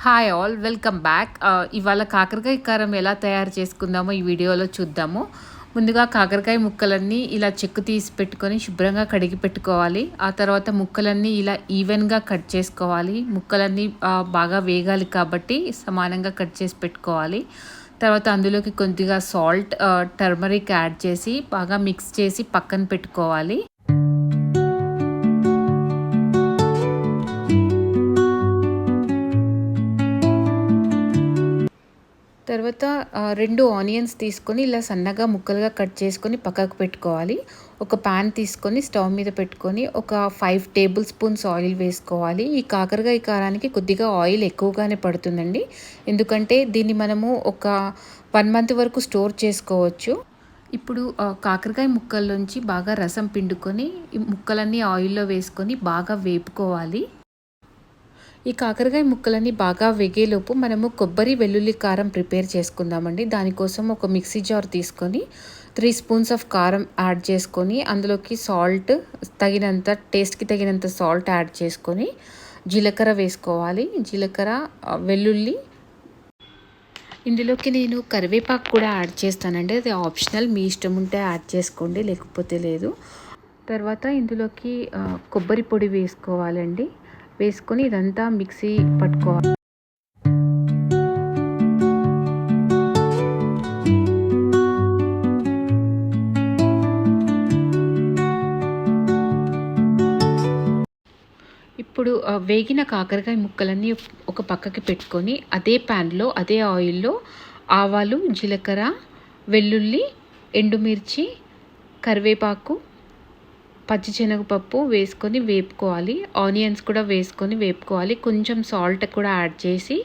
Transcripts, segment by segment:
Hi all welcome back. ఇవాళ కాకరకాయ కారం ఎలా తయారు చేసుకుందామో ఈ వీడియోలో చూద్దాము. ముందుగా కాకరకాయ ముక్కలన్నీ ఇలా చెక్కు తీసి పెట్టుకొని శుభ్రంగా కడిగి పెట్టుకోవాలి. ఆ తర్వాత ముక్కలన్నీ ఇలా ఈవెన్గా కట్ చేసుకోవాలి. ముక్కలన్నీ బాగా వేగాలి కాబట్టి సమానంగా కట్ చేసి పెట్టుకోవాలి. తర్వాత అందులోకి కొద్దిగా సాల్ట్, టర్మరిక్ యాడ్ చేసి బాగా మిక్స్ చేసి పక్కన పెట్టుకోవాలి. తర్వాత 2 ఆనియన్స్ తీసుకొని ఇలా సన్నగా ముక్కలుగా కట్ చేసుకొని పక్కకు పెట్టుకోవాలి. ఒక పాన్ తీసుకొని స్టవ్ మీద పెట్టుకొని ఒక 5 టేబుల్ స్పూన్స్ ఆయిల్ వేసుకోవాలి. ఈ కాకరకాయ కారానికి కొద్దిగా ఆయిల్ ఎక్కువగానే పడుతుందండి. ఎందుకంటే దీన్ని మనము ఒక 1 మంత్ వరకు స్టోర్ చేసుకోవచ్చు. ఇప్పుడు కాకరకాయ ముక్కల్లోంచి బాగా రసం పిండుకొని ఈ ముక్కలన్నీ ఆయిల్లో వేసుకొని బాగా వేపుకోవాలి. ఈ కాకరకాయ ముక్కలన్నీ బాగా వేగేలోపు మనము కొబ్బరి వెల్లుల్లి కారం ప్రిపేర్ చేసుకుందామండి. దానికోసం ఒక మిక్సీ జార్ తీసుకొని 3 స్పూన్స్ ఆఫ్ కారం యాడ్ చేసుకొని అందులోకి సాల్ట్ తగినంత, టేస్ట్కి తగినంత సాల్ట్ యాడ్ చేసుకొని జీలకర్ర వేసుకోవాలి. జీలకర్ర, వెల్లుల్లి, ఇందులోకి నేను కరివేపాకు కూడా యాడ్ చేస్తానండి. అది ఆప్షనల్, మీ ఇష్టం ఉంటే యాడ్ చేసుకోండి, లేకపోతే లేదు. తర్వాత ఇందులోకి కొబ్బరి పొడి వేసుకోవాలండి. వేసుకొని ఇదంతా మిక్సీ పట్టుకోవాలి. ఇప్పుడు వేగిన కాకరకాయ ముక్కలన్నీ ఒక పక్కకి పెట్టుకొని అదే ప్యాన్లో, అదే ఆయిల్లో ఆవాలు, జీలకర్ర, వెల్లుల్లి, ఎండుమిర్చి, కరివేపాకు, పచ్చిశనగపప్పు వేసుకొని వేపుకోవాలి. ఆనియన్స్ కూడా వేసుకొని వేపుకోవాలి. కొంచెం సాల్ట్ కూడా యాడ్ చేసి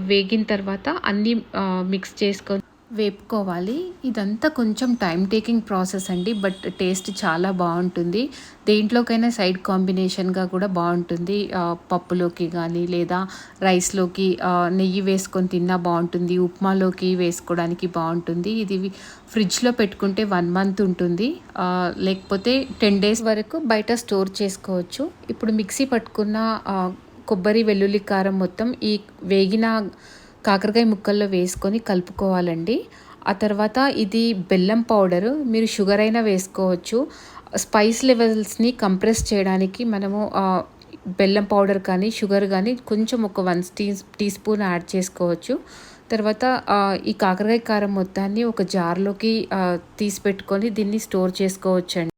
వేగిన తర్వాత అన్నీ మిక్స్ చేసుకొని వేపుకోవాలి. ఇదంతా కొంచెం టైం టేకింగ్ ప్రాసెస్ అండి, బట్ టేస్ట్ చాలా బాగుంటుంది. దేంట్లోకైనా సైడ్ కాంబినేషన్గా కూడా బాగుంటుంది. పప్పులోకి కానీ లేదా రైస్లోకి నెయ్యి వేసుకొని తిన్నా బాగుంటుంది. ఉప్మాలోకి వేసుకోవడానికి బాగుంటుంది. ఇది ఫ్రిడ్జ్లో పెట్టుకుంటే 1 మంత్ ఉంటుంది, లేకపోతే 10 డేస్ వరకు బయట స్టోర్ చేసుకోవచ్చు. ఇప్పుడు మిక్సీ పట్టుకున్న కొబ్బరి వెల్లుల్లి కారం మొత్తం ఈ వేగిన కాకరకాయ ముక్కల్లో వేసుకొని కలుపుకోవాలండి. ఆ తర్వాత ఇది బెల్లం పౌడరు, మీరు షుగర్ అయినా వేసుకోవచ్చు. స్పైస్ లెవెల్స్ని కంప్రెస్ చేయడానికి మనము బెల్లం పౌడర్ కానీ షుగర్ కానీ కొంచెం ఒక 1 టీ స్పూన్ యాడ్ చేసుకోవచ్చు. తర్వాత ఈ కాకరకాయ కారం మొత్తాన్ని ఒక జార్లోకి తీసి పెట్టుకొని దీన్ని స్టోర్ చేసుకోవచ్చు అండి.